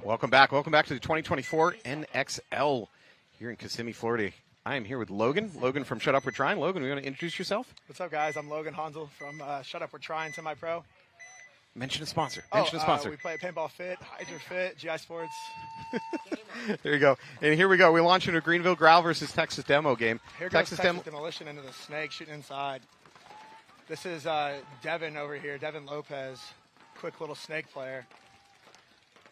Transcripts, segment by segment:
Welcome back to the 2024 NXL here in Kissimmee, Florida. I am here with Logan from Shut Up We're Trying. Logan, you want to introduce yourself? What's up, guys? I'm Logan Hansel from Shut Up We're Trying Semi-Pro. Mention a sponsor. We play at Paintball Fit, Hydra Fit, GI Sports. There you go. And here we go. We're launching a Greenville Growl versus Texas Demo game. Here goes Texas Demolition into the snake, shooting inside. This is Devin over here, Devin Lopez, quick little snake player.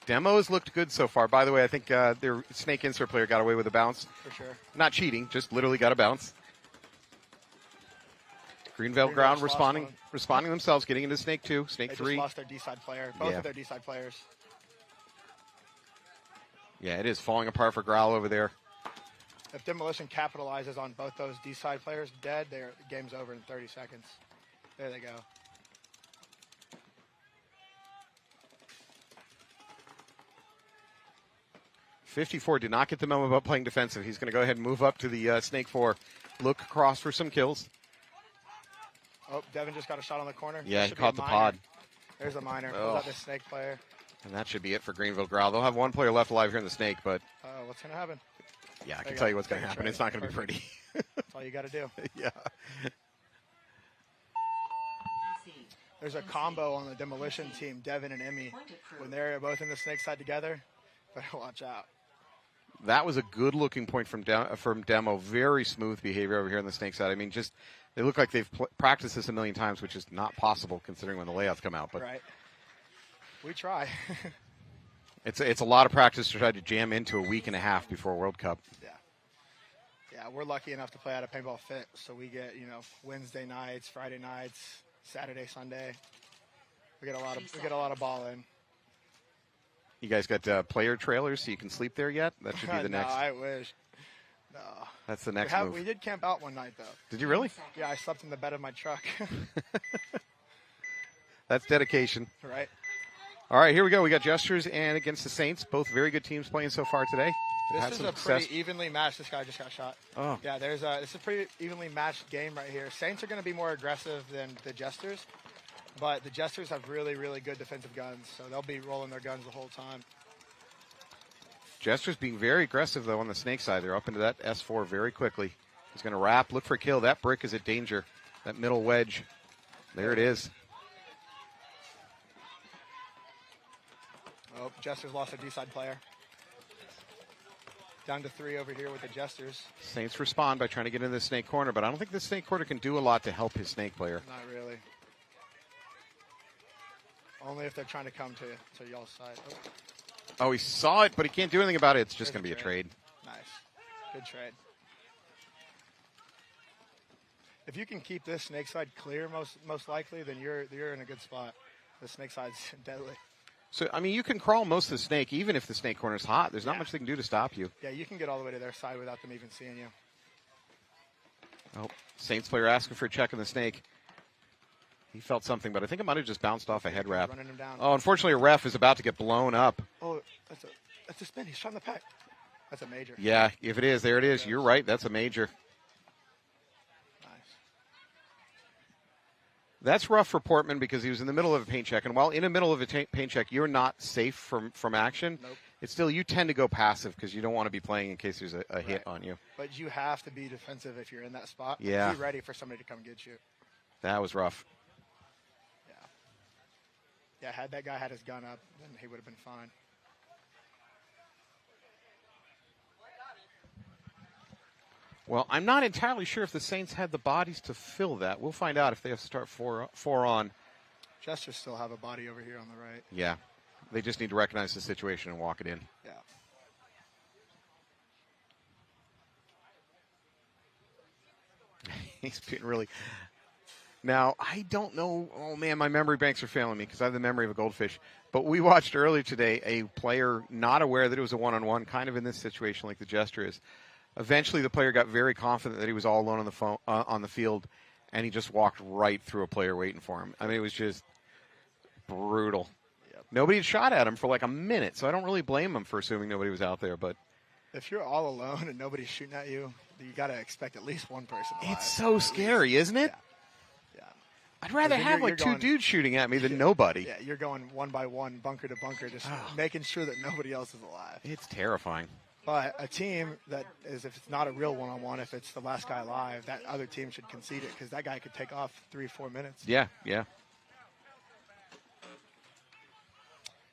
Demos looked good so far. By the way, I think their snake insert player got away with a bounce. For sure. Not cheating, just literally got a bounce. Greenville Ground responding themselves, getting into snake 2, snake 3. They just lost their D-side player, both of their D-side players. Yeah, it is falling apart for Growl over there. If Demolition capitalizes on both those D-side players dead, the game's over in 30 seconds. There they go. .54 did not get the memo about playing defensive. He's going to go ahead and move up to the snake 4. Look across for some kills. Oh, Devin just got a shot on the corner. Yeah, he caught the pod. There's a minor. Oh. Got this snake player. And that should be it for Greenville Growl. They'll have one player left alive here in the snake, but... what's going to happen? Yeah, I can tell you what's going to happen. It's not going to be pretty. That's all you got to do. Yeah. There's a combo on the Demolition team, Devin and Emmy. When they're both in the snake side together, better watch out. That was a good-looking point from Demo. Very smooth behavior over here on the snake side. I mean, just they look like they've practiced this a million times, which is not possible considering when the layouts come out. But right. We try. It's a lot of practice to try to jam into a week and a half before World Cup. Yeah, we're lucky enough to play at a Paintball Fit, so we get Wednesday nights, Friday nights, Saturday, Sunday. We get a lot of ball in. You guys got player trailers so you can sleep there yet? That should be the next. No, I wish. No. That's the next move. We did camp out one night, though. Did you really? Yeah, I slept in the bed of my truck. That's dedication. Right. All right, here we go. We got Jesters and against the Saints. Both very good teams playing so far today. This is a pretty evenly matched. This guy just got shot. Oh. Yeah, this is a pretty evenly matched game right here. Saints are going to be more aggressive than the Jesters. But the Jesters have really, really good defensive guns, so they'll be rolling their guns the whole time. Jesters being very aggressive, though, on the snake side. They're up into that S4 very quickly. He's going to wrap, look for a kill. That brick is a danger. That middle wedge. There it is. Oh, Jesters lost a D-side player. Down to 3 over here with the Jesters. Saints respond by trying to get into the snake corner, but I don't think the snake corner can do a lot to help his snake player. Not really. Only if they're trying to come to y'all's side. Oh, he saw it, but he can't do anything about it. It's just going to be a trade. Nice. Good trade. If you can keep this snake side clear, most likely, then you're in a good spot. The snake side's deadly. So, I mean, you can crawl most of the snake, even if the snake corner's hot. There's not much they can do to stop you. Yeah, you can get all the way to their side without them even seeing you. Oh, Saints player asking for a check on the snake. He felt something, but I think it might have just bounced off a head wrap. Running him down. Oh, unfortunately, a ref is about to get blown up. Oh, that's a spin. He's shot in the pack. That's a major. Yeah, if it is, there it is. You're right. That's a major. Nice. That's rough for Portman because he was in the middle of a paint check. And while in the middle of a paint check, you're not safe from action. Nope. It's still, you tend to go passive because you don't want to be playing in case there's a hit on you. But you have to be defensive if you're in that spot. Yeah. Be ready for somebody to come get you. That was rough. Yeah, had that guy had his gun up, then he would have been fine. Well, I'm not entirely sure if the Saints had the bodies to fill that. We'll find out if they have to start four on. Jesters still have a body over here on the right. Yeah. They just need to recognize the situation and walk it in. Yeah. He's been really... Now, I don't know. Oh, man, my memory banks are failing me because I have the memory of a goldfish. But we watched earlier today a player not aware that it was a one-on-one, kind of in this situation like the Jester is. Eventually, the player got very confident that he was all alone on the field, and he just walked right through a player waiting for him. I mean, it was just brutal. Yep. Nobody had shot at him for like a minute, so I don't really blame him for assuming nobody was out there. But if you're all alone and nobody's shooting at you, you got to expect at least one person alive. It's so scary, isn't it? Yeah. I'd rather have like two dudes shooting at me than nobody. Yeah, you're going one by one, bunker to bunker, just making sure that nobody else is alive. It's terrifying. But a team that is, if it's not a real one-on-one, if it's the last guy alive, that other team should concede it because that guy could take off 3-4 minutes. Yeah, yeah.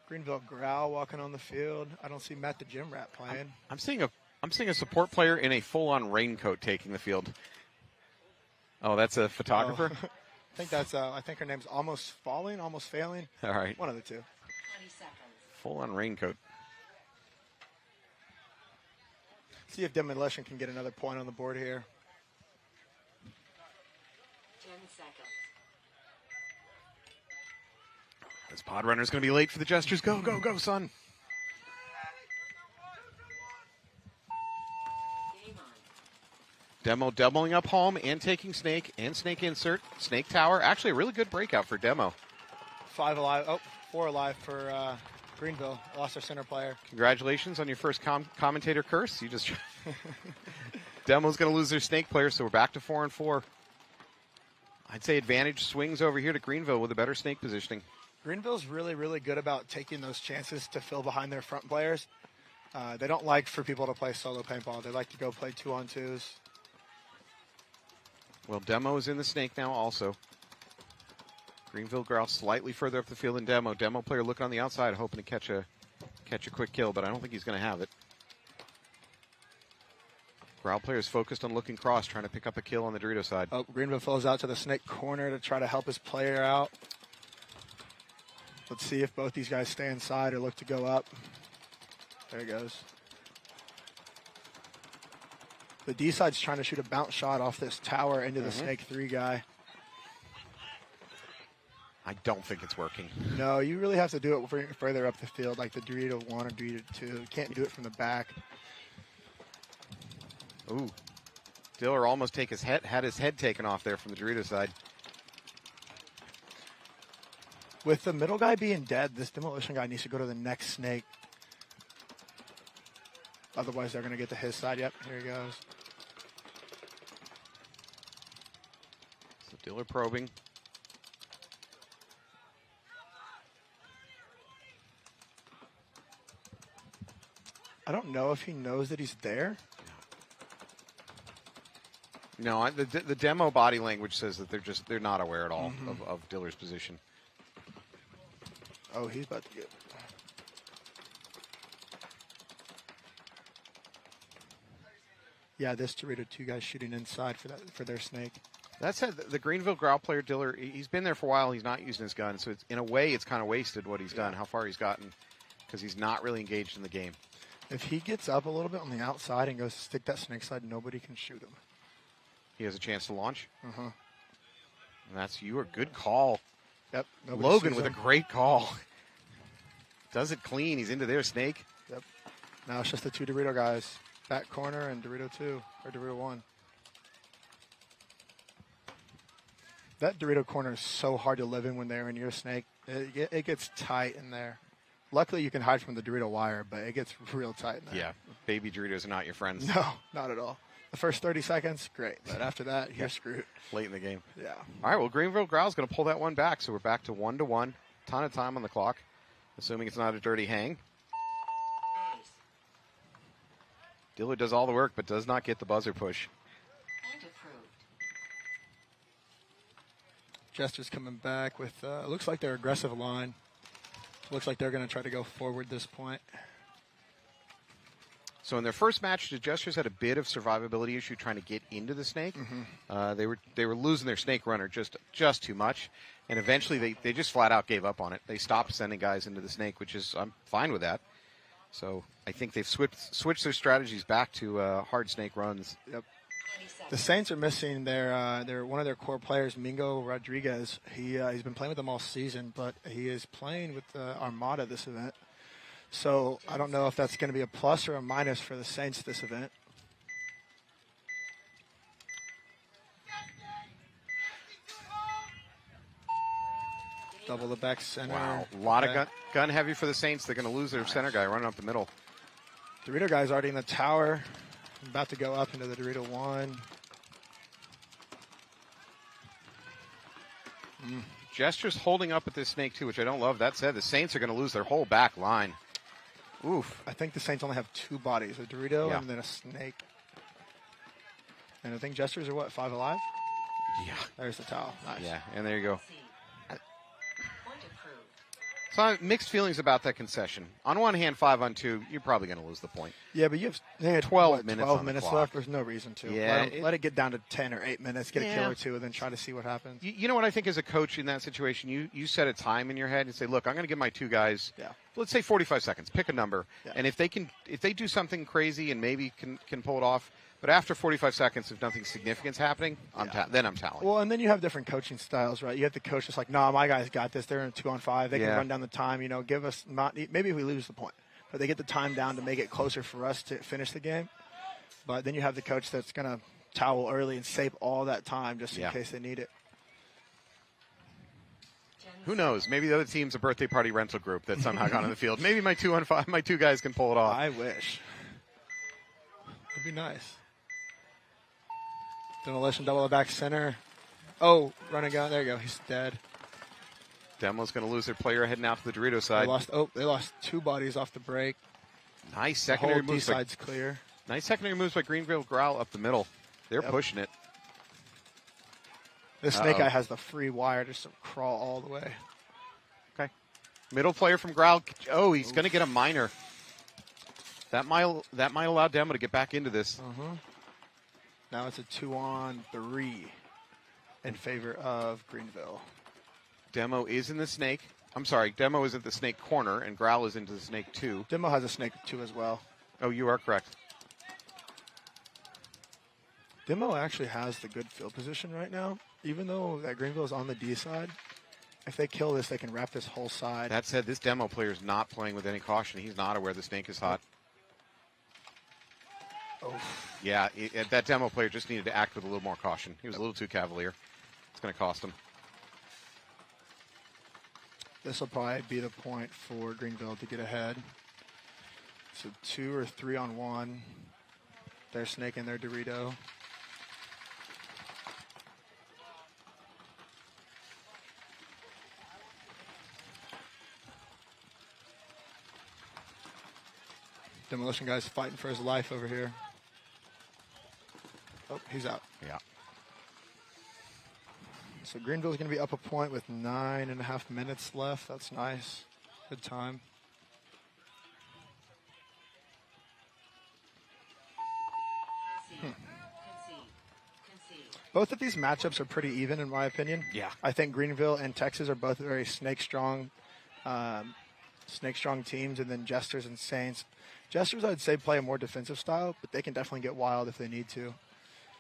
Greenville Growl walking on the field. I don't see Matt the gym rat playing. I'm seeing a support player in a full-on raincoat taking the field. Oh, that's a photographer? Oh. I think her name's Almost Falling, Almost Failing. All right. One of the two. 20 seconds. Full-on raincoat. See if Demolition can get another point on the board here. 10 seconds. This pod runner's going to be late for the Jesters. Go, go, go, son. Game on. Demo doubling up home and taking snake and snake insert. Snake tower. Actually, a really good breakout for Demo. 5 alive. Oh, 4 alive for Greenville. Lost their center player. Congratulations on your first commentator curse. You just Demo's going to lose their snake player, so we're back to 4-4. I'd say advantage swings over here to Greenville with a better snake positioning. Greenville's really, really good about taking those chances to fill behind their front players. They don't like for people to play solo paintball. They like to go play 2-on-2s. Well, Demo is in the snake now also. Greenville Growl slightly further up the field than Demo. Demo player looking on the outside, hoping to catch a quick kill, but I don't think he's going to have it. Growl player is focused on looking cross, trying to pick up a kill on the Dorito side. Oh, Greenville flows out to the snake corner to try to help his player out. Let's see if both these guys stay inside or look to go up. There he goes. The D side's trying to shoot a bounce shot off this tower into the snake 3 guy. I don't think it's working. No, you really have to do it further up the field, like the Dorito 1 or Dorito 2. You can't do it from the back. Ooh. Diller almost had his head taken off there from the Dorito side. With the middle guy being dead, this Demolition guy needs to go to the next snake. Otherwise, they're going to get to his side. Yep, here he goes. So Diller probing. I don't know if he knows that he's there. No, the Demo body language says that they're not aware at all of Diller's position. Oh, he's about to get. Yeah, this Dorito 2 guys shooting inside for their snake. That said, the Greenville Growl player Diller, he's been there for a while. He's not using his gun, so in a way, it's kind of wasted what he's done, how far he's gotten, because he's not really engaged in the game. If he gets up a little bit on the outside and goes to stick that snake side, nobody can shoot him. He has a chance to launch. Uh-huh. And that's a good call. Yep. Logan with a great call. Does it clean. He's into their snake. Yep. Now it's just the 2 Dorito guys. Back corner and Dorito 2, or Dorito 1. That Dorito corner is so hard to live in when they're in your snake. It gets tight in there. Luckily, you can hide from the Dorito wire, but it gets real tight in there. Yeah, baby Doritos are not your friends. No, not at all. The first 30 seconds, great. But after that, you're screwed. Late in the game. Yeah. All right, well, Greenville Growl's going to pull that one back, so we're back to 1-1. Ton of time on the clock, assuming it's not a dirty hang. Base. Diller does all the work, but does not get the buzzer push. And approved. Jesters coming back with, looks like their aggressive line. Looks like they're going to try to go forward this point. So in their first match, the Jesters had a bit of survivability issue trying to get into the snake. They were losing their snake runner just too much, and eventually they just flat out gave up on it. They stopped sending guys into the snake, which is I'm fine with that. So I think they've switched their strategies back to hard snake runs. Yep. The Saints are missing their one of their core players, Mingo Rodriguez. He's been playing with them all season, but he is playing with Armada this event. So I don't know if that's going to be a plus or a minus for the Saints this event. Double the back center. Wow, a lot of gun heavy for the Saints. They're going to lose their center guy running up the middle. Dorito guy's already in the tower. About to go up into the Dorito 1. Jesters holding up at this snake, too, which I don't love. That said, the Saints are going to lose their whole back line. Oof. I think the Saints only have 2 bodies, a Dorito Yeah. and then a snake. And I think Jesters are, what, 5 alive? Yeah. There's the towel. Nice. Yeah, and there you go. Point approved. So I have mixed feelings about that concession. On one hand, 5-on-2, you're probably going to lose the point. Yeah, but you have 12 minutes on the clock. left. There's no reason to. Yeah, Let it get down to 10 or 8 minutes, get a kill Yeah. or 2, and then try to see what happens. You know what I think as a coach in that situation, you set a time in your head and say, look, I'm going to give my 2 guys, Yeah. let's say 45 seconds, pick a number. Yeah. And if they do something crazy and maybe can pull it off, but after 45 seconds, if nothing significant's happening, then I'm tallying. Well, and then you have different coaching styles, right? You have the coach that's like, "No, my guys got this. They're in 2-on-5. They can Yeah. run down the time. Give us maybe we lose the point, but they get the time down to make it closer for us to finish the game." But then you have the coach that's going to towel early and save all that time just in case they need it. Who knows? Maybe the other team's a birthday party rental group that somehow got on the field. Maybe my 2-on-5, my 2 guys can pull it off. I wish. It'd be nice. Demolition double the back center. Oh, running gun. There you go. He's dead. Demo's going to lose their player heading out to the Dorito side. They lost 2 bodies off the break. Nice The secondary whole D moves. side's clear. Nice secondary moves by Greenville, Growl up the middle. They're pushing it. This snake guy has the free wire just to crawl all the way. Okay. Middle player from Growl. Oh, he's going to get a minor. That might allow Demo to get back into this. Now it's a 2-on-3 in favor of Greenville. Demo is in the snake. I'm sorry, Demo is at the snake corner, and Growl is into the snake 2. Demo has a snake 2 as well. Oh, you are correct. Demo actually has the good field position right now. Even though that Greenville is on the D side, if they kill this, they can wrap this whole side. That said, this Demo player is not playing with any caution. He's not aware the snake is hot. Oh. Yeah, that Demo player just needed to act with a little more caution. He was a little too cavalier. It's going to cost him. This will probably be the point for Greenville to get ahead. So 2 or 3-on-1. They're snaking their Dorito. Demolition guy's fighting for his life over here. Oh, he's out. Yeah. So Greenville's going to be up a point with 9.5 minutes left. That's nice. Good time. Concede. Both of these matchups are pretty even, in my opinion. Yeah. I think Greenville and Texas are both very snake-strong teams, and then Jesters and Saints. Jesters, I'd say, play a more defensive style, but they can definitely get wild if they need to.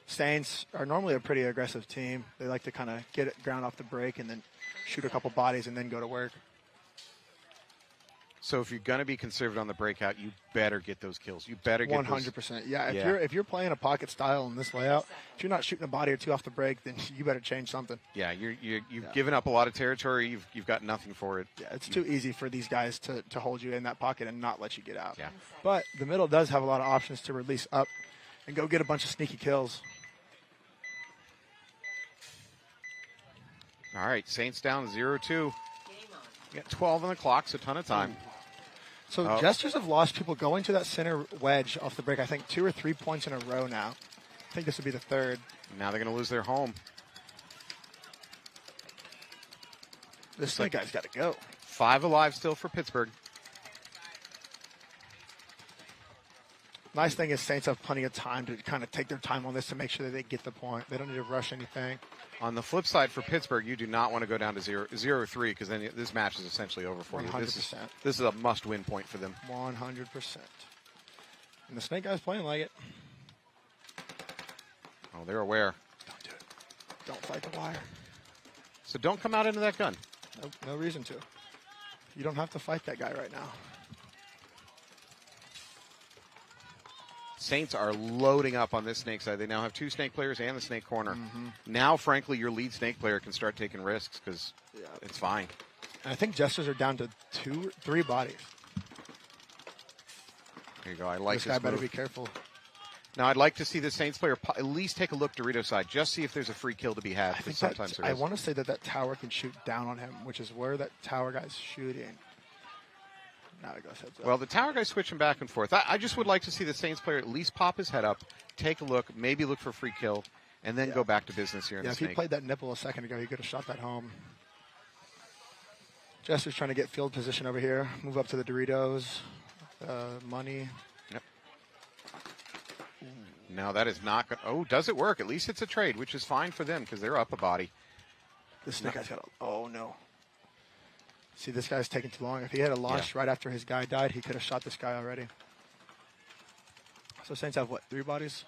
Saints are normally a pretty aggressive team. They like to kind of get it ground off the break and then shoot a couple bodies and then go to work. So if you're going to be conservative on the breakout, you better get those kills. You better get 100%. Yeah, Yeah. if you're playing a pocket style in this layout, if you're not shooting a body or 2 off the break, then you better change something. Yeah, you've given up a lot of territory. You've got nothing for it. Yeah, it's too easy for these guys to hold you in that pocket and not let you get out. Yeah. But the middle does have a lot of options to release up and go get a bunch of sneaky kills. All right, Saints down 0-2. Game on. You got 12 on the clock, so a ton of time. So Jesters have lost people going to that center wedge off the break, I think 2 or 3 points in a row now. I think this would be the 3rd. Now they're going to lose their home. This snake guy's got to go. 5 alive still for Pittsburgh. Nice thing is Saints have plenty of time to kind of take their time on this to make sure that they get the point. They don't need to rush anything. On the flip side for Pittsburgh, you do not want to go down to 0-3 because then this match is essentially over for you. 100%. This is a must-win point for them. 100%. And the snake guy's playing like it. Oh, they're aware. Don't do it. Don't fight the wire. So don't come out into that gun. No reason to. You don't have to fight that guy right now. Saints are loading up on this snake side. They now have 2 snake players and the snake corner. Now, frankly, your lead snake player can start taking risks because it's fine. And I think Jesters are down to 3 bodies. There you go. I like This guy better move. be careful. Now, I'd like to see the Saints player at least take a look Dorito side, just see if there's a free kill to be had, I because think sometimes that, there I is. want to say that tower can shoot down on him, which is where that tower guy's shooting. Now it goes heads up. Well, the tower guy's switching back and forth. I just would like to see the Saints player at least pop his head up, take a look, maybe look for a free kill, and then go back to business here in yeah, the if he Snake. played that nipple a second ago, he could have shot that home. Jesters trying to get field position over here. Move up to the Doritos. Money. Yep. Now that is not going. Oh, does it work? At least it's a trade, which is fine for them because they're up a body. This Snake guy's got a. Oh, no. See, this guy's taking too long. If he had a launch right after his guy died, he could have shot this guy already. So Saints have, what, 3 bodies?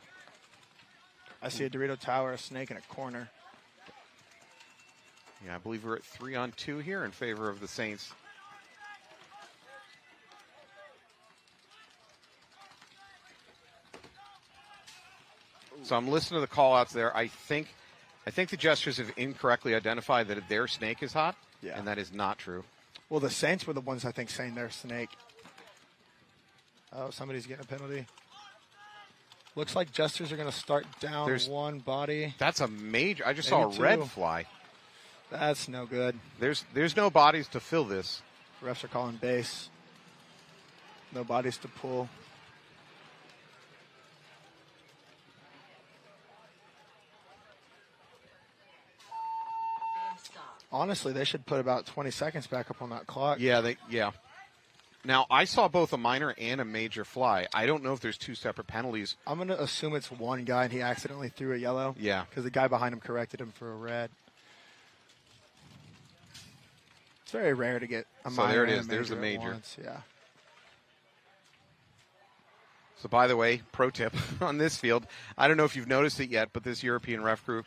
I see a Dorito tower, a Snake, and a corner. Yeah, I believe we're at 3-on-2 here in favor of the Saints. So I'm listening to the call-outs there. I think the Jesters have incorrectly identified that their Snake is hot, and that is not true. Well, the Saints were the ones, I think, saying their Snake. Oh, somebody's getting a penalty. Looks like Jesters are going to start down one body. That's a major. I just saw a red fly. That's no good. There's no bodies to fill this. Refs are calling base. No bodies to pull. Honestly, they should put about 20 seconds back up on that clock. Yeah, Now, I saw both a minor and a major fly. I don't know if there's 2 separate penalties. I'm going to assume it's one guy and he accidentally threw a yellow. Yeah. Because the guy behind him corrected him for a red. It's very rare to get a minor. So there it and is. There's a major. Once. Yeah. So, by the way, pro tip on this field, I don't know if you've noticed it yet, but this European ref group,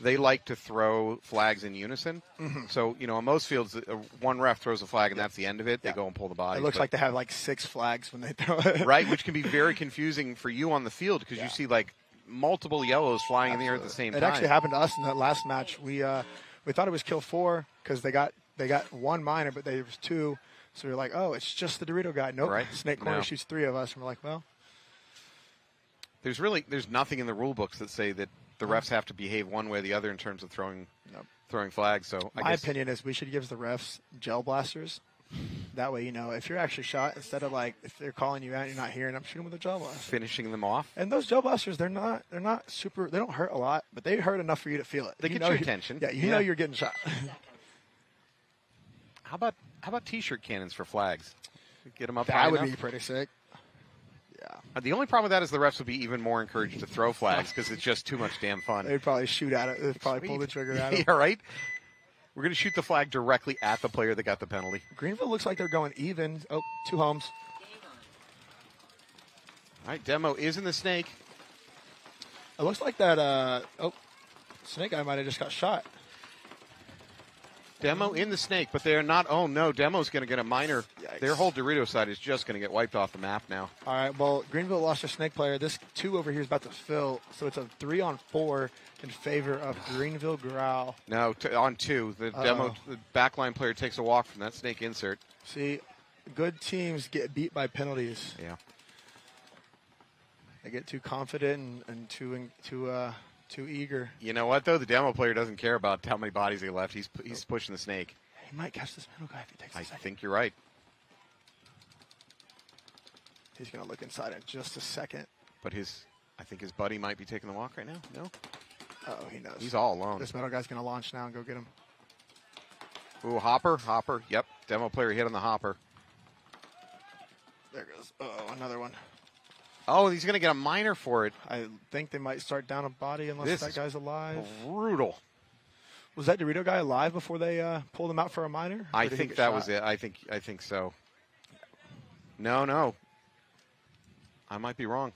they like to throw flags in unison. Mm-hmm. So, on most fields, one ref throws a flag and that's the end of it. They go and pull the body. It looks like they have like 6 flags when they throw it. Right, which can be very confusing for you on the field because you see like multiple yellows flying in the air at the same time. It actually happened to us in that last match. We thought it was kill 4 because they got one minor, but there was 2. So we were like, oh, it's just the Dorito guy. Nope. Right? Snake Corner shoots 3 of us. And we're like, well. There's nothing in the rule books that say that the refs have to behave one way or the other in terms of throwing flags. So my opinion is we should give the refs gel blasters. That way, if you're actually shot, instead of like if they're calling you out and you're not hearing them, shoot them with a gel blaster. Finishing them off. And those gel blasters, they're not super. They don't hurt a lot, but they hurt enough for you to feel it. They get your attention. Yeah, you know you're getting shot. How about T-shirt cannons for flags? Get them up. That would be pretty sick. Yeah. The only problem with that is the refs would be even more encouraged to throw flags because it's just too much damn fun. They'd probably shoot at it. They'd probably pull the trigger at it. Yeah, right? We're going to shoot the flag directly at the player that got the penalty. Greenville looks like they're going even. Oh, 2 homes. All right, Demo is in the Snake. It looks like that, Snake guy might have just got shot. Demo in the Snake, but they're not. Oh, no, Demo's going to get a minor. Yikes. Their whole Dorito side is just going to get wiped off the map now. All right, well, Greenville lost their Snake player. This 2 over here is about to fill, so it's a 3-on-4 in favor of Greenville Growl. No, on 2. The Demo, the backline player takes a walk from that Snake insert. See, good teams get beat by penalties. Yeah. They get too confident and too eager. You know what, though? The Demo player doesn't care about how many bodies he left. He's pushing the Snake. He might catch this middle guy if he takes a second. I think you're right. He's going to look inside in just a second. But I think his buddy might be taking the walk right now. No? Oh, he knows. He's all alone. This middle guy's going to launch now and go get him. Ooh, Hopper. Yep, Demo player hit on the Hopper. There goes. Oh, another one. Oh, he's going to get a minor for it. I think they might start down a body unless that guy's alive. Brutal. Was that Dorito guy alive before they pulled him out for a minor? I think that was it. I think so. No. I might be wrong.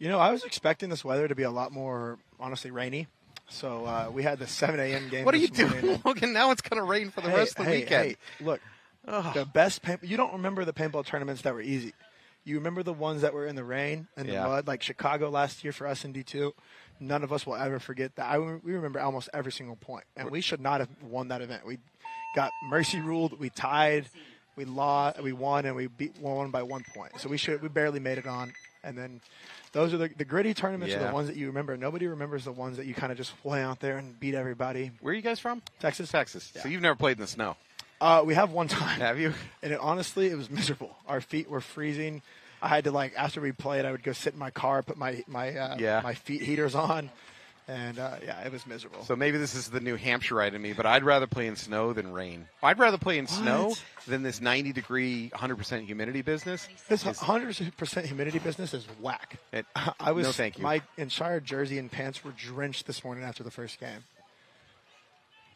I was expecting this weather to be a lot more, honestly, rainy. So we had the 7 a.m. game. What are you doing, Logan? Now it's going to see for the rest of the weekend. Hey, look, the best you don't remember the paintball tournaments that were easy. You remember the ones that were in the rain and the mud, like Chicago last year for us in D2. None of us will ever forget that. We remember almost every single point, and we should not have won that event. We got mercy ruled. We tied. we lost, we won, and we won by 1 point. So we barely made it on. And then those are the gritty tournaments are the ones that you remember. Nobody remembers the ones that you kind of just play out there and beat everybody. Where are you guys from? Texas. Texas. Yeah. So you've never played in the snow. We have one time. Have you? And honestly, it was miserable. Our feet were freezing. I had to, after we played, I would go sit in my car, put my feet heaters on. And, it was miserable. So maybe this is the New Hampshireite in me, but I'd rather play in snow than rain. I'd rather play in snow than this 90-degree, 100% humidity business. This 100% humidity business is whack. No, thank you. My entire jersey and pants were drenched this morning after the first game.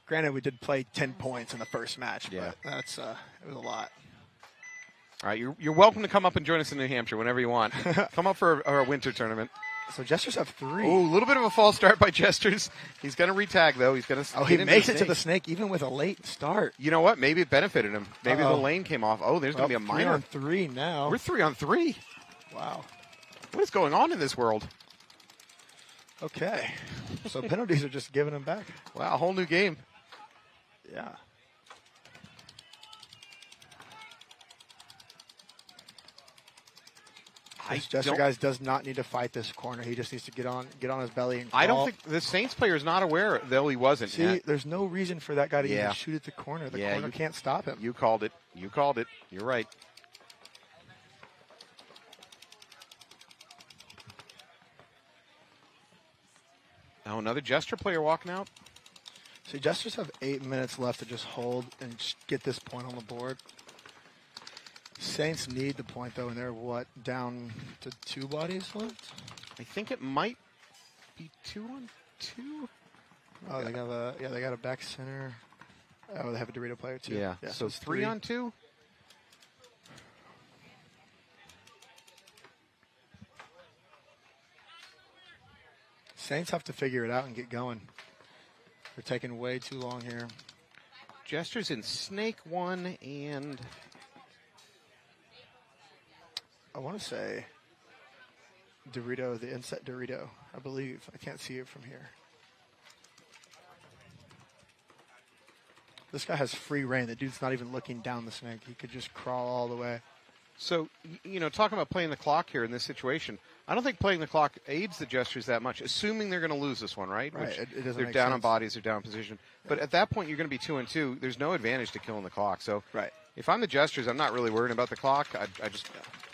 Granted, we did play 10 points in the first match, but that's it was a lot. All right, you're welcome to come up and join us in New Hampshire whenever you want. Come up for our winter tournament. So Jesters have 3. Oh, a little bit of a false start by Jesters. He's going to retag, though. He's going to. Oh, he makes it to the snake even with a late start. You know what? Maybe it benefited him. Maybe the lane came off. Oh, there's going to be a minor. 3 on 3 now. We're 3 on 3. Wow. What is going on in this world? Okay. So penalties are just giving them back. Wow, a whole new game. Yeah. This Jester guys does not need to fight this corner. He just needs to get on his belly and crawl. I don't think the Saints player is not aware, though he wasn't. See, there's no reason for that guy to even shoot at the corner. The corner can't stop him. You called it. You called it. You're right. Now another Jester player walking out. See, Jesters have 8 minutes left to just hold and just get this point on the board. Saints need the point, though, and they're, down to 2 bodies left? I think it might be 2 on 2. Oh, they got a back center. Oh, they have a Dorito player, too. Yeah, so 3 on 2. Saints have to figure it out and get going. They're taking way too long here. Jesters in Snake 1 and... I want to say Dorito, the inset Dorito, I believe. I can't see it from here. This guy has free reign. The dude's not even looking down the snake. He could just crawl all the way. So, talking about playing the clock here in this situation, I don't think playing the clock aids the Jesters that much, assuming they're going to lose this one, right? Right. It doesn't they're make down sense. on bodies, they're down position. Yeah. But at that point, you're going to be 2 and 2. There's no advantage to killing the clock. So, right. If I'm the Jesters, I'm not really worried about the clock. I just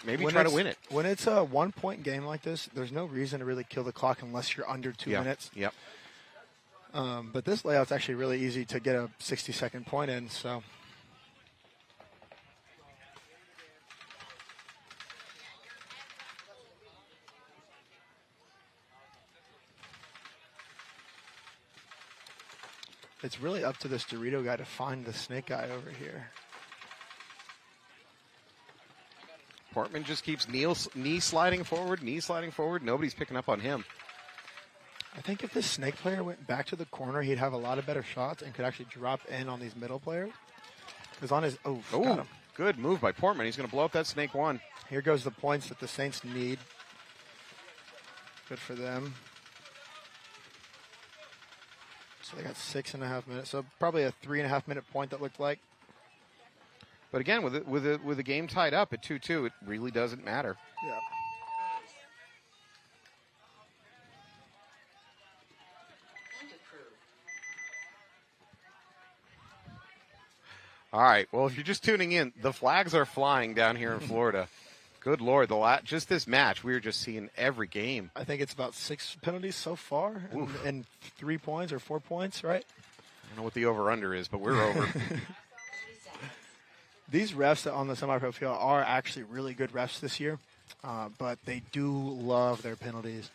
maybe try to win it. When it's a 1-point game like this, there's no reason to really kill the clock unless you're under 2 minutes. Yep. But this layout's actually really easy to get a 60-second point in, so. It's really up to this Dorito guy to find the snake guy over here. Portman just keeps knee sliding forward. Nobody's picking up on him. I think if this snake player went back to the corner, he'd have a lot of better shots and could actually drop in on these middle players. Because on his got him. Good move by Portman. He's going to blow up that snake 1. Here goes the points that the Saints need. Good for them. So they got 6.5 minutes. So probably a 3.5-minute point that looked like. But again, with the game tied up at 2-2, it really doesn't matter. Yeah. All right. Well, if you're just tuning in, the flags are flying down here in Florida. Good Lord. Just this match, we were just seeing every game. I think it's about 6 penalties so far and 3 points or 4 points, right? I don't know what the over-under is, but we're over. These refs on the semi-pro field are actually really good refs this year, but they do love their penalties.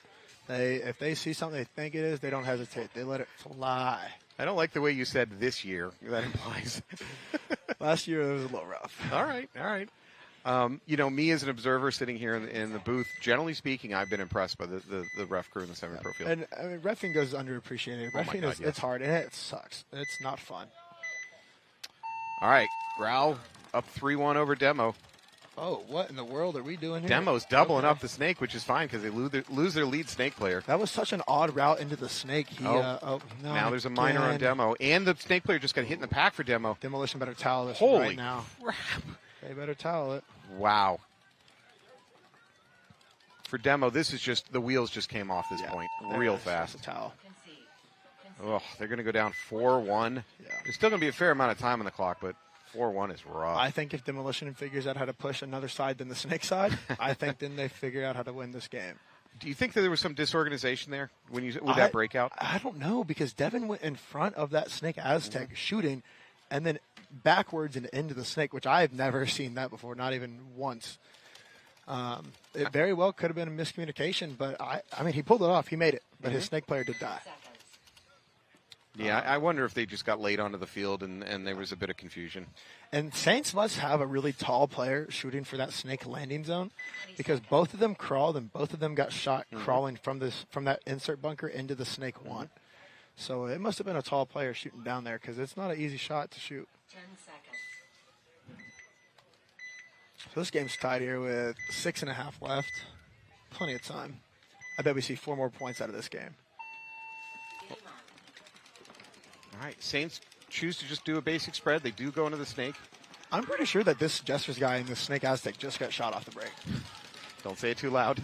If they see something they think it is, they don't hesitate. They let it fly. I don't like the way you said this year. That implies. Last year it was a little rough. All right. Me as an observer sitting here in the booth, generally speaking, I've been impressed by the ref crew in the semi-pro field. And I mean, refing goes underappreciated. Refing it's hard and it sucks. It's not fun. All right, Growl up 3-1 over Demo. Oh, what in the world are we doing here? Demo's doubling up the snake, which is fine because they lose their lead snake player. That was such an odd route into the snake. No, now there's a minor on Demo. And the snake player just got hit in the pack for Demo. Demolition better towel this Holy right now. Crap. They better towel it. Wow. For Demo, this is just, the wheels just came off this point real fast. A towel. Concede. Oh, they're going to go down 4-1. Yeah. There's still going to be a fair amount of time on the clock, but 4-1 is rough. I think if Demolition figures out how to push another side than the Snake side, I think then they figure out how to win this game. Do you think that there was some disorganization there with that breakout? I don't know, because Devin went in front of that Snake Aztec shooting and then backwards and into the Snake, which I've never seen that before, not even once. It very well could have been a miscommunication, but I mean, he pulled it off. He made it, but his Snake player did die. Seconds. Yeah, I wonder if they just got laid onto the field and there was a bit of confusion. And Saints must have a really tall player shooting for that Snake landing zone, because both of them crawled and both of them got shot crawling from that insert bunker into the Snake one. So it must have been a tall player shooting down there, because it's not an easy shot to shoot. 10 seconds. So this game's tied here with 6.5 left. Plenty of time. I bet we see 4 more points out of this game. Game on. All right, Saints choose to just do a basic spread. They do go into the Snake. I'm pretty sure that this Jesters guy in the Snake Aztec just got shot off the break. Don't say it too loud.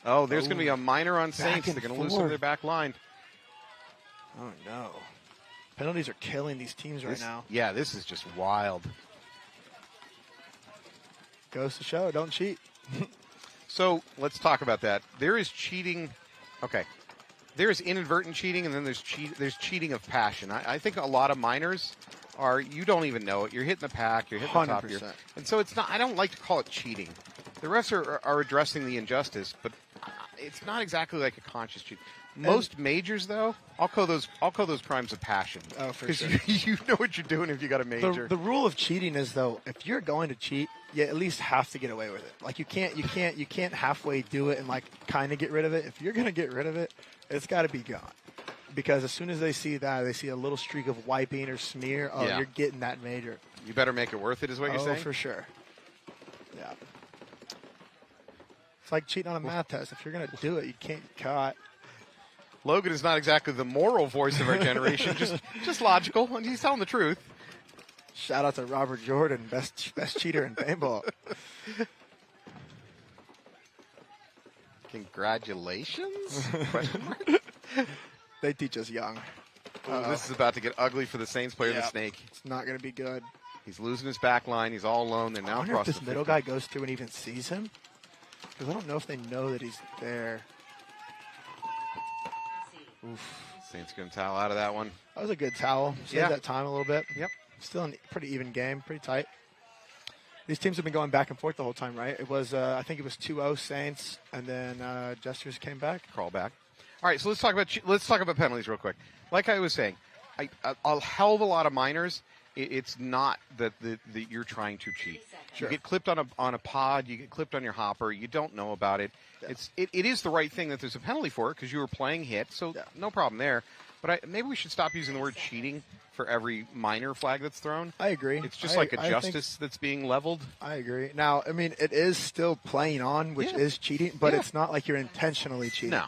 Oh, there's going to be a minor on Saints. and They're going to lose some of forth. their back line. Oh, no. Penalties are killing these teams right now. Yeah, this is just wild. Goes to show, don't cheat. So let's talk about that. There is cheating. Okay. There is inadvertent cheating, and then there's cheating of passion. I think a lot of minors are, you don't even know it. You're hitting the pack. You're hitting the top. 100%. And so it's not, I don't like to call it cheating. The refs are addressing the injustice, but it's not exactly like a conscious cheat. Most majors, though, I'll call those crimes of passion. Oh, for Because sure. you know what you're doing if you got a major. The rule of cheating is, though, if you're going to cheat, you at least have to get away with it. Like, you can't halfway do it and like kind of get rid of it. If you're going to get rid of it, it's got to be gone. Because as soon as they see that, they see a little streak of wiping or smear. Oh, Yeah. you're getting that major. You better make it worth it, is what you're saying? For sure. Yeah. It's like cheating on a math test. If you're going to do it, you can't get caught. Logan is not exactly the moral voice of our generation, just logical, and he's telling the truth. Shout out to Robert Jordan, best cheater in paintball. Congratulations? Question mark? They teach us young. Ooh, this is about to get ugly for the Saints player, the Yeah. Snake. It's not going to be good. He's losing his back line. He's all alone. They're I now wonder if across this the middle 50. guy goes through and even sees him. Because I don't know if they know that he's there. Concede. Saints going to towel out of that one. That was a good towel. Saved Yeah. that time a little bit. Yep. Still a pretty even game, pretty tight. These teams have been going back and forth the whole time, right? It was, I think it was 2-0 Saints, and then Jesters came back. Crawl back. All right, so let's talk about penalties real quick. Like I was saying, a hell of a lot of minors. It's not that you're trying to cheat. Sure. You get clipped on a pod. You get clipped on your hopper. You don't know about it. Yeah. It is the right thing that there's a penalty for it because you were playing hit, so Yeah. no problem there. But maybe we should stop using the word cheating for every minor flag that's thrown. I agree. It's just I like a think- justice that's being leveled. I agree. Now, I mean, it is still playing on, which Yeah. is cheating, but Yeah. it's not like you're intentionally cheating. No.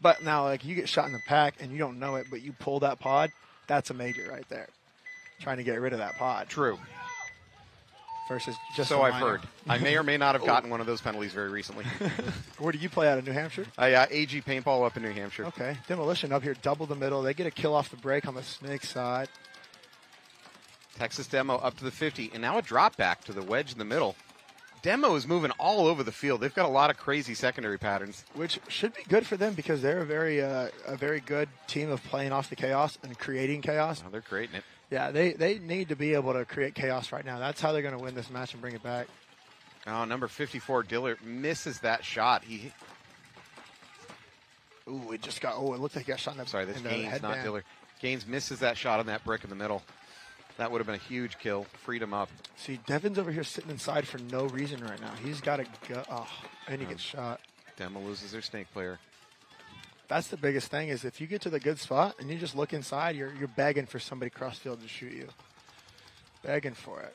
But now, like, you get shot in the pack and you don't know it, but you pull that pod, that's a major right there. Trying to get rid of that pod. True. Versus just So a I've minor. heard. I may or may not have gotten one of those penalties very recently. Where do you play out of New Hampshire? AG Paintball up in New Hampshire. Okay. Demolition up here, double the middle. They get a kill off the break on the Snake side. Texas Demo up to the 50, and now a drop back to the wedge in the middle. Demo is moving all over the field. They've got a lot of crazy secondary patterns. Which should be good for them because they're a very good team of playing off the chaos and creating chaos. Oh, they're creating it. Yeah, they need to be able to create chaos right now. That's how they're going to win this match and bring it back. Oh, number 54, Diller, misses that shot. Ooh, it just got. Oh, it looked like he got shot in the. Sorry, that's in the Gaines, not headband. Diller. Gaines misses that shot on that brick in the middle. That would have been a huge kill. Freed him up. See, Devin's over here sitting inside for no reason right now. He's got to go. Oh, and he gets shot. Demo loses their snake player. That's the biggest thing is if you get to the good spot and you just look inside, you're begging for somebody cross field to shoot you. Begging for it.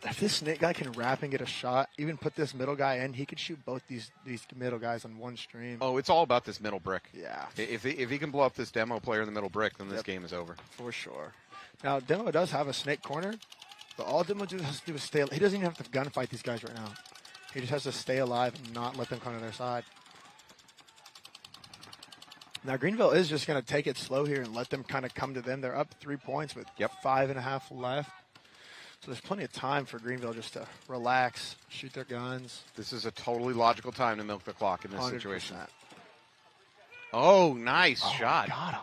if this snake guy can wrap and get a shot, even put this middle guy in, he could shoot both these middle guys on one stream. Oh, it's all about this middle brick. Yeah. If he can blow up this demo player in the middle brick, then this game is over. For sure. Now, Demo does have a snake corner, but all Demo has to do is stay. He doesn't even have to gunfight these guys right now. He just has to stay alive and not let them come to their side. Now, Greenville is just going to take it slow here and let them kind of come to them. They're up 3 points with 5.5 left. So there's plenty of time for Greenville just to relax, shoot their guns. This is a totally logical time to milk the clock in this 100%. situation. Oh, nice shot. Got him.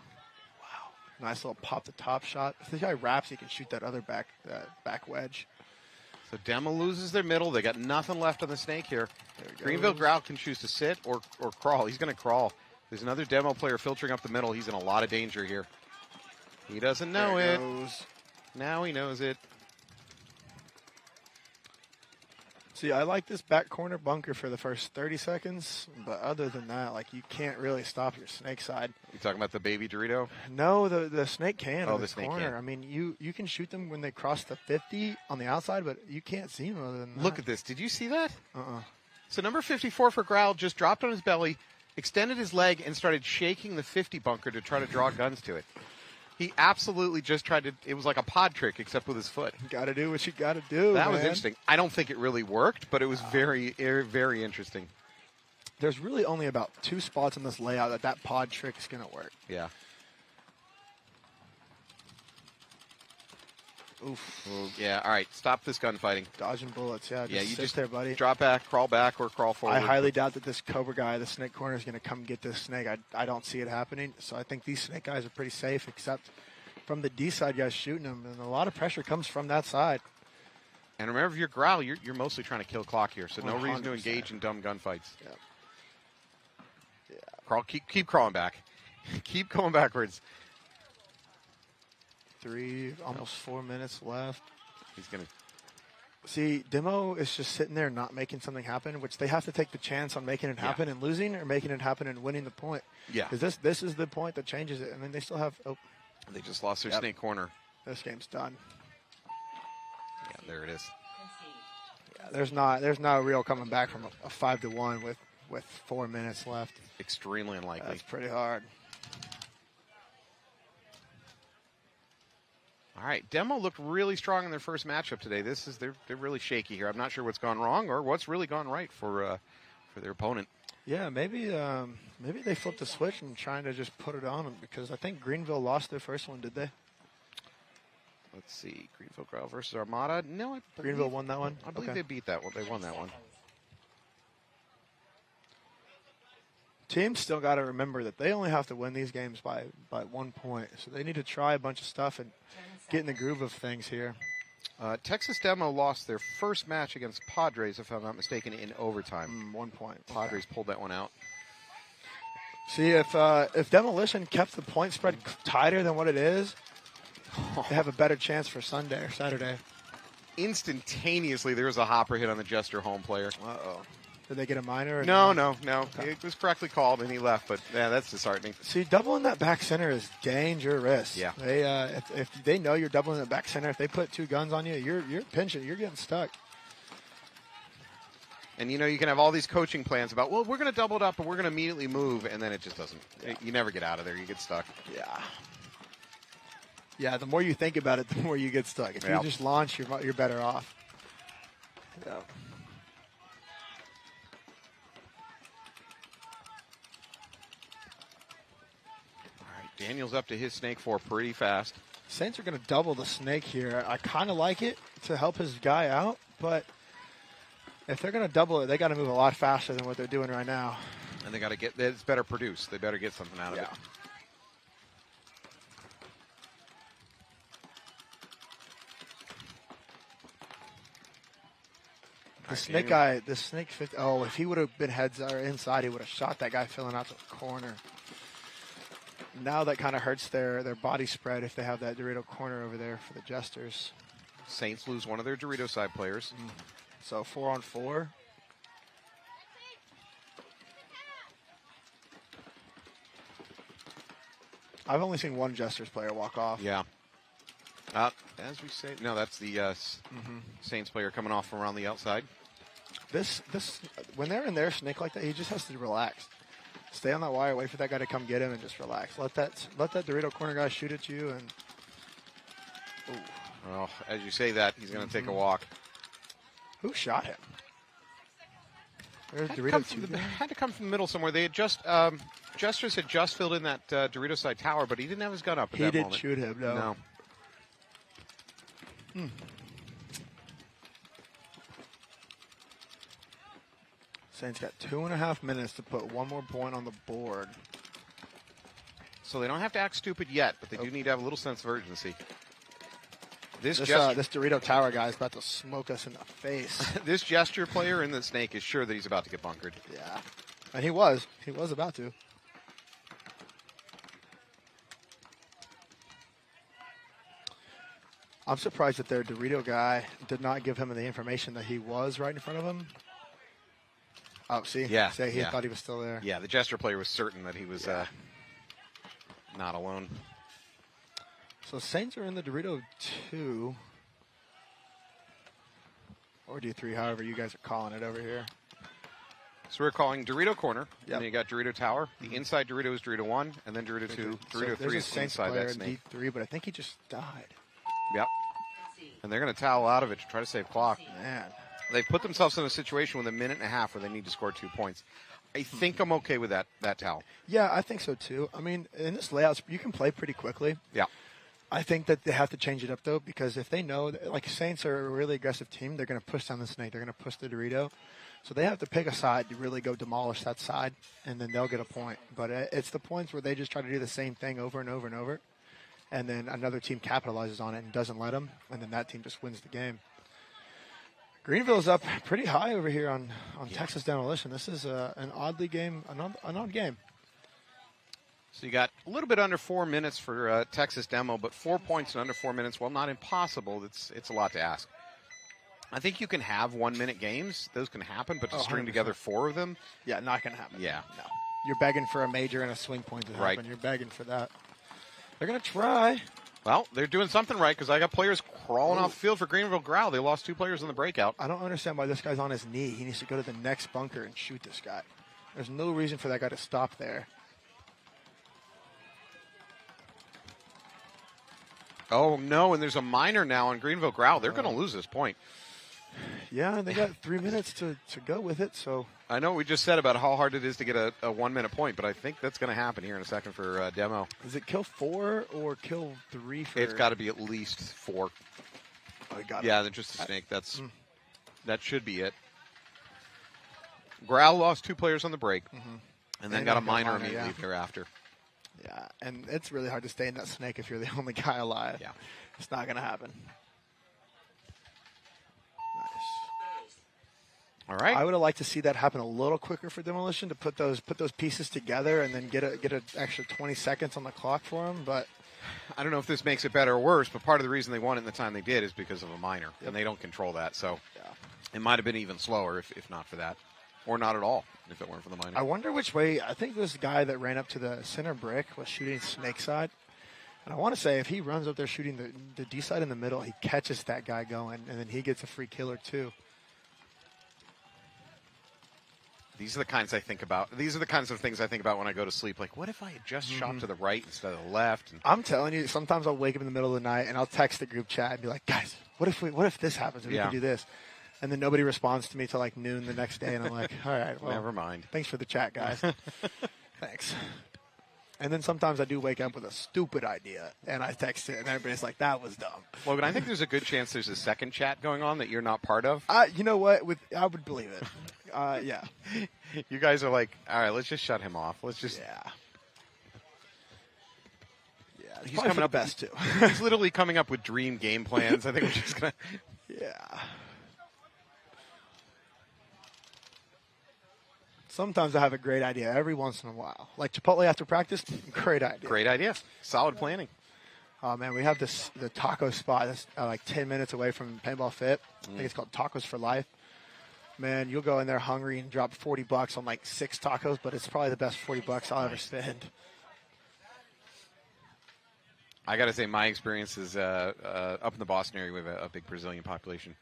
Wow. Nice little pop the top shot. If this guy wraps, he can shoot that other back wedge. So Demo loses their middle. They got nothing left on the snake here. Greenville Growl can choose to sit or crawl. He's going to crawl. There's another Demo player filtering up the middle. He's in a lot of danger here. He doesn't know it. Now he knows it. See, I like this back corner bunker for the first 30 seconds, but other than that, like, you can't really stop your snake side. You talking about the baby Dorito? No, the snake can. Oh, the snake corner. can. I mean, you can shoot them when they cross the 50 on the outside, but you can't see them other than that. Look at this. Did you see that? Uh-uh. So number 54 for Growl just dropped on his belly, extended his leg, and started shaking the 50 bunker to try to draw guns to it. He absolutely just tried to. It was like a pod trick, except with his foot. You got to do what you got to do. That was man. interesting. I don't think it really worked, but it was very, very interesting. There's really only about 2 spots in this layout that pod trick is going to work. Yeah. Oof. Well, yeah. All right. Stop this gunfighting. Dodging bullets. Yeah. Yeah. You sit just there, buddy. drop back, crawl back, or crawl forward. I highly doubt that this Cobra guy, the snake corner, is going to come get this snake. I don't see it happening. So I think these snake guys are pretty safe, except from the D side guys shooting them. And a lot of pressure comes from that side. And remember, if you're Growl, you're mostly trying to kill clock here, so no reason to 100%. engage in dumb gunfights. Yeah. Yeah. Crawl. Keep crawling back. Keep going backwards. 3, almost 4 minutes left. He's gonna. See, Demo is just sitting there not making something happen, which they have to take the chance on making it happen and losing, or making it happen and winning the point. Yeah. Because this is the point that changes it. I mean, they still have. Oh, They just lost their snake corner. this game's done. Yeah, there it is. Concede. Yeah, there's no real coming back from a 5-1 with 4 minutes left. Extremely unlikely. That's pretty hard. All right, Demo looked really strong in their first matchup today. They're really shaky here. I'm not sure what's gone wrong or what's really gone right for their opponent. Yeah, maybe they flipped the switch and trying to just put it on them, because I think Greenville lost their first one, did they? Let's see, Greenville Growl versus Armada. No, Greenville won that one? I believe Okay. they beat that one. They won that one. Teams still got to remember that they only have to win these games by 1 point. So they need to try a bunch of stuff and get in the groove of things here. Texas Demo lost their first match against Padres, if I'm not mistaken, in overtime. 1 point. Padres pulled that one out. See, if Demolition kept the point spread tighter than what it is, they have a better chance for Sunday or Saturday. Instantaneously, there was a hopper hit on the Jester home player. Uh-oh. Did they get a minor? Or No. Okay. It was correctly called, and he left, but yeah, that's disheartening. See, doubling that back center is dangerous. Yeah. They if they know you're doubling the back center, if they put 2 guns on you, you're pinching, you're getting stuck. And, you can have all these coaching plans about, well, we're going to double it up, and we're going to immediately move, and then it just doesn't. Yeah. You never get out of there. You get stuck. Yeah. Yeah, the more you think about it, the more you get stuck. If Yeah. you just launch, you're better off. Yeah. Daniel's up to his snake 4 pretty fast. Saints are going to double the snake here. I kind of like it to help his guy out, but if they're going to double it, they got to move a lot faster than what they're doing right now. And they got to get, it's better produced. They better get something out of it. The snake 50. Oh, if he would have been heads or inside, he would have shot that guy filling out the corner. Now that kind of hurts their body spread if they have that Dorito corner over there for the Jesters. Saints lose one of their Dorito side players. So 4-on-4. I've only seen one Jesters player walk off. Yeah. as we say. No, that's the Saints player coming off from around the outside. This when they're in their snake like that, he just has to relax. Stay on that wire, wait for that guy to come get him, and just relax. Let that Dorito corner guy shoot at you. And well, as you say that, he's going to take a walk. Who shot him? There's Had to come from the middle somewhere. They had just Jesters had just filled in that Dorito side tower, but he didn't have his gun up at that moment. He didn't shoot him. No. Saints got 2.5 minutes to put one more point on the board. So they don't have to act stupid yet, but they do need to have a little sense of urgency. This Dorito Tower guy is about to smoke us in the face. This gesture player in the snake is sure that he's about to get bunkered. Yeah. And he was. He was about to. I'm surprised that their Dorito guy did not give him the information that he was right in front of him. Oh, see? Yeah. Say he thought he was still there. Yeah, the gesture player was certain that he was not alone. So Saints are in the Dorito 2. Or D3, however you guys are calling it over here. So we're calling Dorito corner. Yep. And then you got Dorito tower. The inside Dorito is Dorito 1, and then Dorito 2. Dorito 3 is Saints inside player that snake. in D3, but I think he just died. Yep. And they're going to towel out of it to try to save clock. Man. They've put themselves in a situation with a minute and a half where they need to score 2 points. I think I'm okay with that towel. Yeah, I think so too. I mean, in this layout, you can play pretty quickly. Yeah. I think that they have to change it up, though, because if they know, like Saints are a really aggressive team, they're going to push down the snake. They're going to push the Dorito. So they have to pick a side to really go demolish that side, and then they'll get a point. But it's the points where they just try to do the same thing over and over and over, and then another team capitalizes on it and doesn't let them, and then that team just wins the game. Greenville's up pretty high over here on Texas Demolition. This is an odd game. So you got a little bit under 4 minutes for Texas Demo, but 4 points in under 4 minutes, while not impossible, it's a lot to ask. I think you can have 1 minute games. Those can happen, but to string 100%. together 4 of them. Yeah, not going to happen. Yeah. No. You're begging for a major and a swing point to happen. Right. You're begging for that. They're going to try. Well, they're doing something right because I got players crawling off the field for Greenville Growl. They lost 2 players in the breakout. I don't understand why this guy's on his knee. He needs to go to the next bunker and shoot this guy. There's no reason for that guy to stop there. Oh, no, and there's a minor now on Greenville Growl. They're going to lose this point. Yeah, they got 3 minutes to go with it, so. I know we just said about how hard it is to get a 1 minute point, but I think that's going to happen here in a second for Demo. Is it kill 4 or kill 3 for? It's got to be at least 4. Oh, he got yeah, it. they're just a snake. That should be it. Growl lost 2 players on the break, and then got a minor immediately thereafter. Yeah, and it's really hard to stay in that snake if you're the only guy alive. Yeah. It's not going to happen. Nice. All right. I would have liked to see that happen a little quicker for Demolition, to put those pieces together and then get an extra 20 seconds on the clock for them. But I don't know if this makes it better or worse, but part of the reason they won it in the time they did is because of a minor, and they don't control that. So it might have been even slower if not for that, or not at all if it weren't for the minor. I wonder which way. I think this guy that ran up to the center brick was shooting snake side. And I want to say if he runs up there shooting the D side in the middle, he catches that guy going, and then he gets a free killer too. These are the kinds I think about. These are the kinds of things I think about when I go to sleep. Like, what if I had just shot to the right instead of the left? And I'm telling you, sometimes I'll wake up in the middle of the night and I'll text the group chat and be like, guys, what if this happens and we can do this? And then nobody responds to me till like noon the next day, and I'm like, all right, well, never mind. Thanks for the chat, guys. Thanks. And then sometimes I do wake up with a stupid idea, and I text it, and everybody's like, that was dumb. Logan, I think there's a good chance there's a second chat going on that you're not part of. You know what? I would believe it. Yeah. You guys are like, all right, let's just shut him off. Let's just. Yeah. He's coming up best too. He's literally coming up with dream game plans. I think we're just gonna. Yeah. Sometimes I have a great idea every once in a while. Like Chipotle after practice, great idea. Great idea. Solid planning. Oh, man, we have the taco spot that's like 10 minutes away from Paintball Fit. I think it's called Tacos for Life. Man, you'll go in there hungry and drop $40 on like 6 tacos, but it's probably the best $40 I'll ever spend. I got to say, my experience is up in the Boston area. We have a big Brazilian population.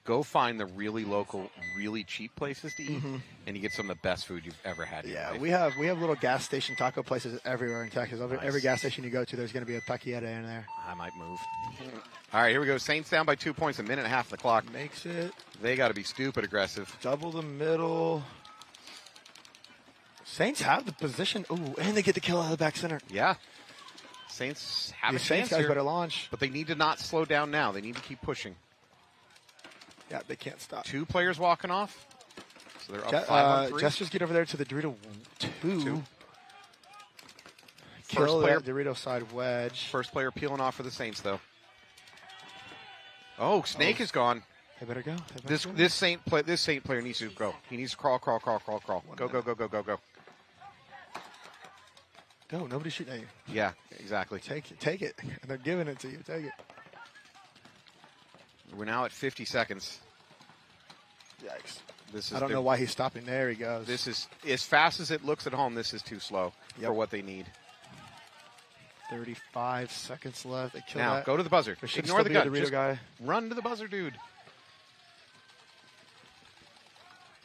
Go find the really local, really cheap places to eat, and you get some of the best food you've ever had in your life. we have little gas station taco places everywhere in Texas. Nice. Every gas station you go to, there's going to be a taqueria in there. I might move. All right, here we go. Saints down by 2 points, a minute and a half on the clock. Makes it. They got to be stupid aggressive. Double the middle. Saints have the position. Ooh, and they get the kill out of the back center. Yeah. Saints have The a Saints chance guys here, better launch. but they need to not slow down now. They need to keep pushing. Yeah, they can't stop. 2 players walking off, so they're up 5 on 3. Jesters get over there to the Dorito 2. Two. Kill First that Dorito side wedge. First player peeling off for the Saints, though. Oh, Snake is gone. They better go. This Saint player needs to go. He needs to crawl. Go. Go. Nobody's shooting at you. Yeah, exactly. Take it. And they're giving it to you. Take it. We're now at 50 seconds. Yikes. I don't know why he's stopping. There he goes. This is, as fast as it looks at home, this is too slow for what they need. 35 seconds left. They kill Now, that. go to the buzzer. There should Ignore the still be gun. a Dorito Just guy. run to the buzzer, dude.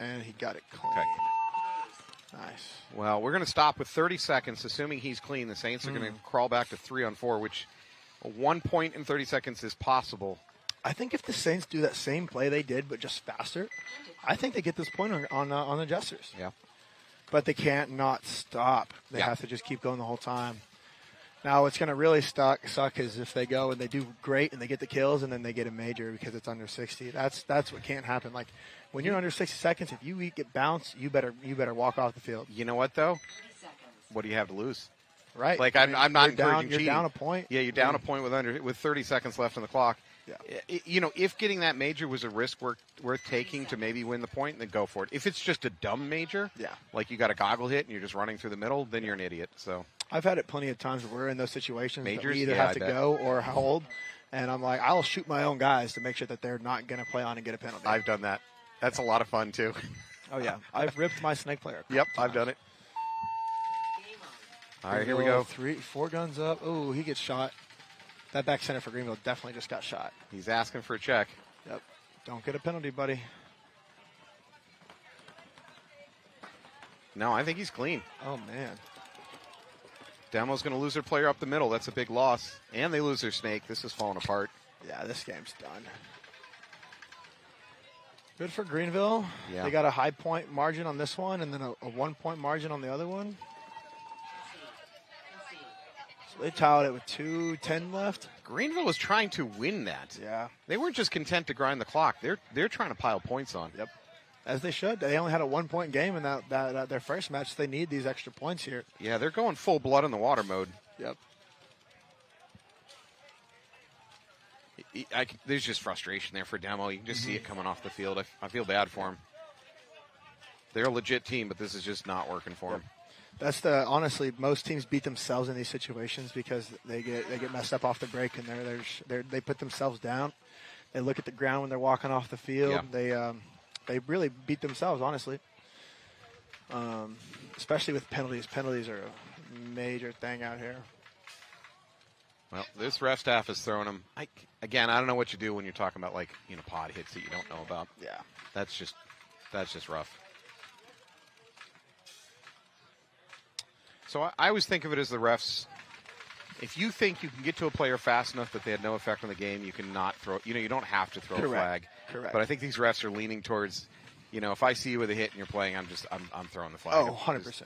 And he got it clean. Okay. Nice. Well, we're going to stop with 30 seconds. Assuming he's clean, the Saints are going to crawl back to 3 on 4, which 1 point in 30 seconds is possible. I think if the Saints do that same play they did, but just faster, I think they get this point on the Jesters. Yeah. But they can't not stop. They have to just keep going the whole time. Now, what's going to really suck is if they go and they do great and they get the kills and then they get a major because it's under 60. That's what can't happen. Like when you're under 60 seconds, if you get bounced, you better walk off the field. You know what though? What do you have to lose? Right. Like I'm not encouraging cheating. You're down a point. Yeah, you're down a point with 30 seconds left on the clock. Yeah. You know, if getting that major was a risk worth taking to maybe win the point, then go for it. If it's just a dumb major, like you got a goggle hit and you're just running through the middle, then you're an idiot. So I've had it plenty of times where we're in those situations. Majors, that we either have to go or hold, and I'm like, I'll shoot my own guys to make sure that they're not going to play on and get a penalty. I've done that. That's a lot of fun too. Oh yeah, I've ripped my snake player. Yep, I've done it. All right, here we go. 4 guns up. Oh, he gets shot. That back center for Greenville definitely just got shot. He's asking for a check. Yep. Don't get a penalty, buddy. No, I think he's clean. Oh, man. Demo's going to lose their player up the middle. That's a big loss. And they lose their snake. This is falling apart. Yeah, this game's done. Good for Greenville. Yeah. They got a high point margin on this one and then a 1 point margin on the other one. So they tied it with 2:10 left. Greenville was trying to win that. Yeah. They weren't just content to grind the clock. They're trying to pile points on. Yep. As they should. They only had a 1 point game in that their first match. They need these extra points here. Yeah, they're going full blood in the water mode. Yep. There's just frustration there for Demo. You can just see it coming off the field. I feel bad for him. They're a legit team, but this is just not working for them. That's honestly, most teams beat themselves in these situations because they get messed up off the break and they put themselves down. They look at the ground when they're walking off the field. Yeah. They really beat themselves, honestly. Especially with penalties. Penalties are a major thing out here. Well, this ref staff is throwing them. I don't know what you do when you're talking about pod hits that you don't know about. Yeah, that's just rough. So I always think of it as the refs. If you think you can get to a player fast enough that they had no effect on the game, you cannot throw. You don't have to throw a flag. Correct. But I think these refs are leaning towards, if I see you with a hit and you're playing, I'm throwing the flag. Oh, 100%.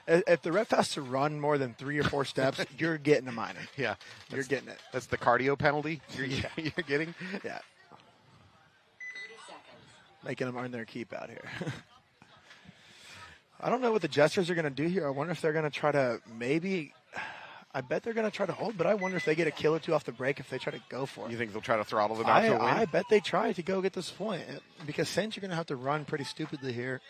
If the ref has to run more than 3 or 4 steps, you're getting a minor. Yeah, you're getting it. That's the cardio penalty you're getting. Yeah. 30 seconds. Making them earn their keep out here. I don't know what the Jesters are going to do here. I wonder if they're going to try to I bet they're going to try to hold, but I wonder if they get a kill or 2 off the break if they try to go for it. You think they'll try to throttle them out to a win? I bet they try to go get this point because Saints are going to have to run pretty stupidly here.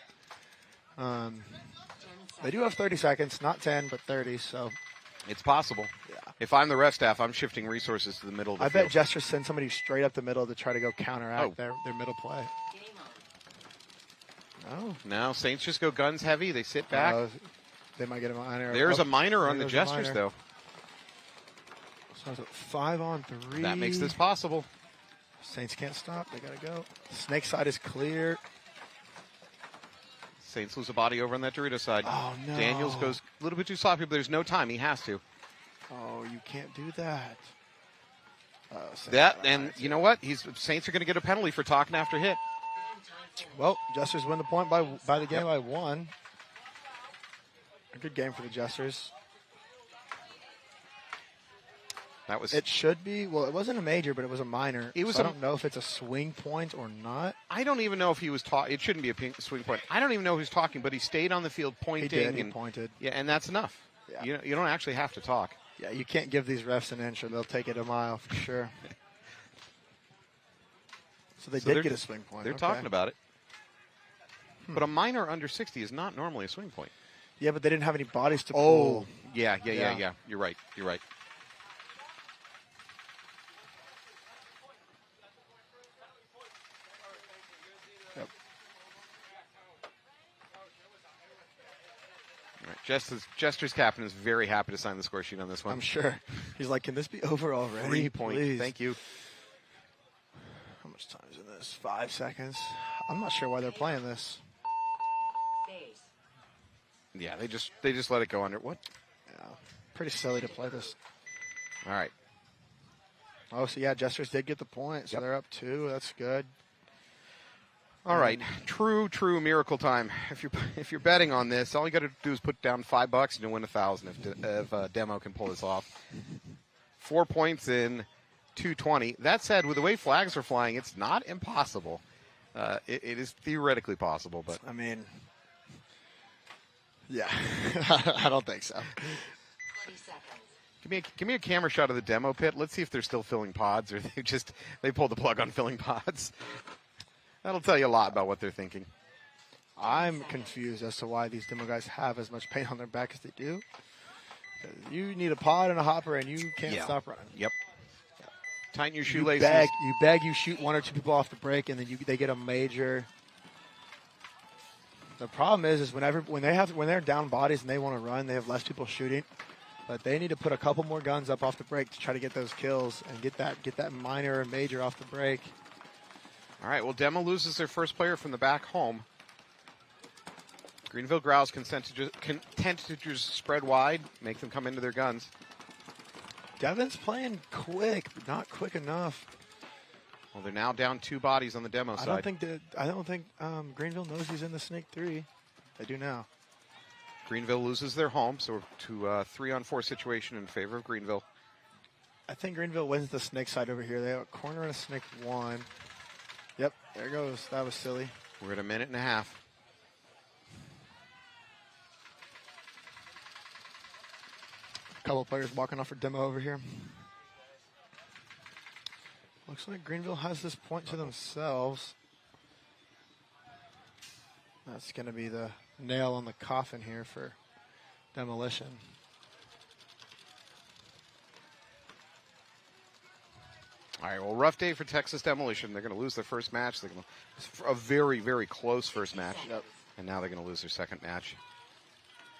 They do have 30 seconds, not 10, but 30, so. It's possible. Yeah. If I'm the ref staff, I'm shifting resources to the middle of the field. I bet Jesters send somebody straight up the middle to try to go counteract their middle play. No. No, Saints just go guns heavy. They sit back. They might get a minor. There's a minor on the Jesters, though. So it's a 5-on-3. That makes this possible. Saints can't stop. They got to go. Snake side is clear. Saints lose a body over on that Dorito side. Oh, no. Daniels goes a little bit too sloppy, but there's no time. He has to. Oh, you can't do that. And you know what? Saints are going to get a penalty for talking after hit. Well, Jesters win the point by the game by 1. A good game for the Jesters. It should be. Well, it wasn't a major, but it was a minor. I don't know if it's a swing point or not. I don't even know if he was talking. It shouldn't be a swing point. I don't even know if he was talking, but he stayed on the field pointing. He did. He pointed. Yeah, and that's enough. Yeah. You don't actually have to talk. Yeah, you can't give these refs an inch or they'll take it a mile for sure. So they did get a swing point. They're talking about it. But a minor under 60 is not normally a swing point. Yeah, but they didn't have any bodies to pull. Yeah. You're right. Yep. All right. Jester's captain is very happy to sign the score sheet on this one. I'm sure. He's like, can this be over already? 3 points. Please. Thank you. How much time is in this? 5 seconds. I'm not sure why they're playing this. Yeah, they just let it go under. What? Yeah, pretty silly to play this. All right. Oh, so yeah, Jesters did get the point, so they're up 2. That's good. All right, true miracle time. If you're betting on this, all you got to do is put down $5 and you'll win 1,000 if Demo can pull this off. 4 points in 220. That said, with the way flags are flying, it's not impossible. It is theoretically possible, but I mean. Yeah, I don't think so. 20 seconds. Give me a camera shot of the demo pit. Let's see if they're still filling pods or they pulled the plug on filling pods. That'll tell you a lot about what they're thinking. I'm confused as to why these demo guys have as much paint on their back as they do. You need a pod and a hopper, and you can't stop running. Yep. Tighten your shoelaces. You shoot 1 or 2 people off the break, and then they get a major. The problem is when they're down bodies and they want to run, they have less people shooting. But they need to put a couple more guns up off the break to try to get those kills and get that minor and major off the break. All right, well, Demo loses their first player from the back home. Greenville Growls content to just spread wide, make them come into their guns. Devin's playing quick, but not quick enough. Well, they're now down 2 bodies on the Demo side. I don't think Greenville knows he's in the Snake 3. They do now. Greenville loses their home, so to a 3-on-4 situation in favor of Greenville. I think Greenville wins the Snake side over here. They have a corner and a Snake 1. Yep, there goes. That was silly. We're at 1.5 minutes. A couple of players walking off for Demo over here. Looks like Greenville has this point to themselves. That's going to be the nail on the coffin here for Demolition. All right, well, rough day for Texas Demolition. They're going to lose their first match. It's a very, very close first match. Yep. And now they're going to lose their second match.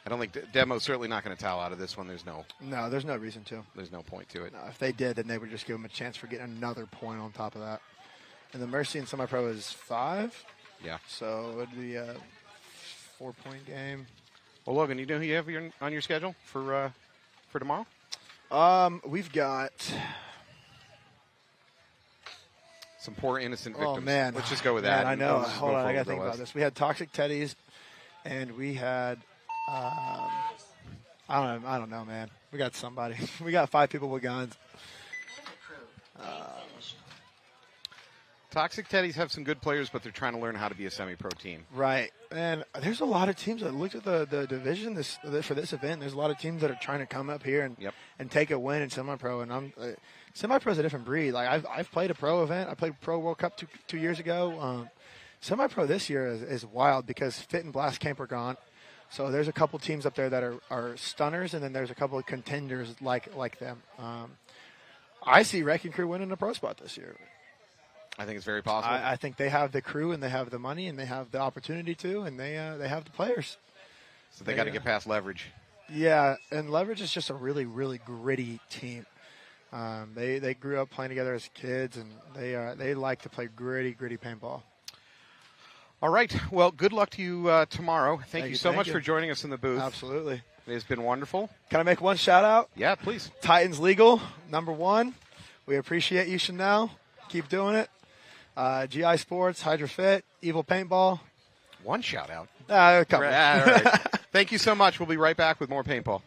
I don't think Demo's certainly not going to towel out of this one. There's no reason to. There's no point to it. No, if they did, then they would just give them a chance for getting another point on top of that. And the Mercy in semi-pro is 5. Yeah. So it would be a 4-point game. Well, Logan, you know who you have on your schedule for tomorrow? We've got some poor innocent victims. Oh man, let's just go with that. I know. Hold on, I got to think about this. We had Toxic Teddies, and we had. I don't know, man. We got somebody. We got 5 people with guns. Toxic Teddies have some good players, but they're trying to learn how to be a semi-pro team. Right. And there's a lot of teams. I looked at the division for this event. There's a lot of teams that are trying to come up here and take a win in semi-pro. And semi-pro is a different breed. Like I've played a pro event. I played Pro World Cup two years ago. Semi-pro this year is wild because Fit and Blast Camp are gone. So there's a couple teams up there that are stunners, and then there's a couple of contenders like them. I see Wrecking Crew winning a pro spot this year. I think it's very possible. I think they have the crew, and they have the money, and they have the opportunity to, and they have the players. So they got to get past Leverage. Yeah, and Leverage is just a really, really gritty team. They grew up playing together as kids, and they like to play gritty paintball. All right. Well, good luck to you tomorrow. Thank you so much you. for joining us in the booth. Absolutely. It has been wonderful. Can I make one shout out? Yeah, please. Titans Legal, #1. We appreciate you, Chanel. Keep doing it. GI Sports, Hydra Fit, Evil Paintball. One shout out. A couple. All right. Thank you so much. We'll be right back with more paintball.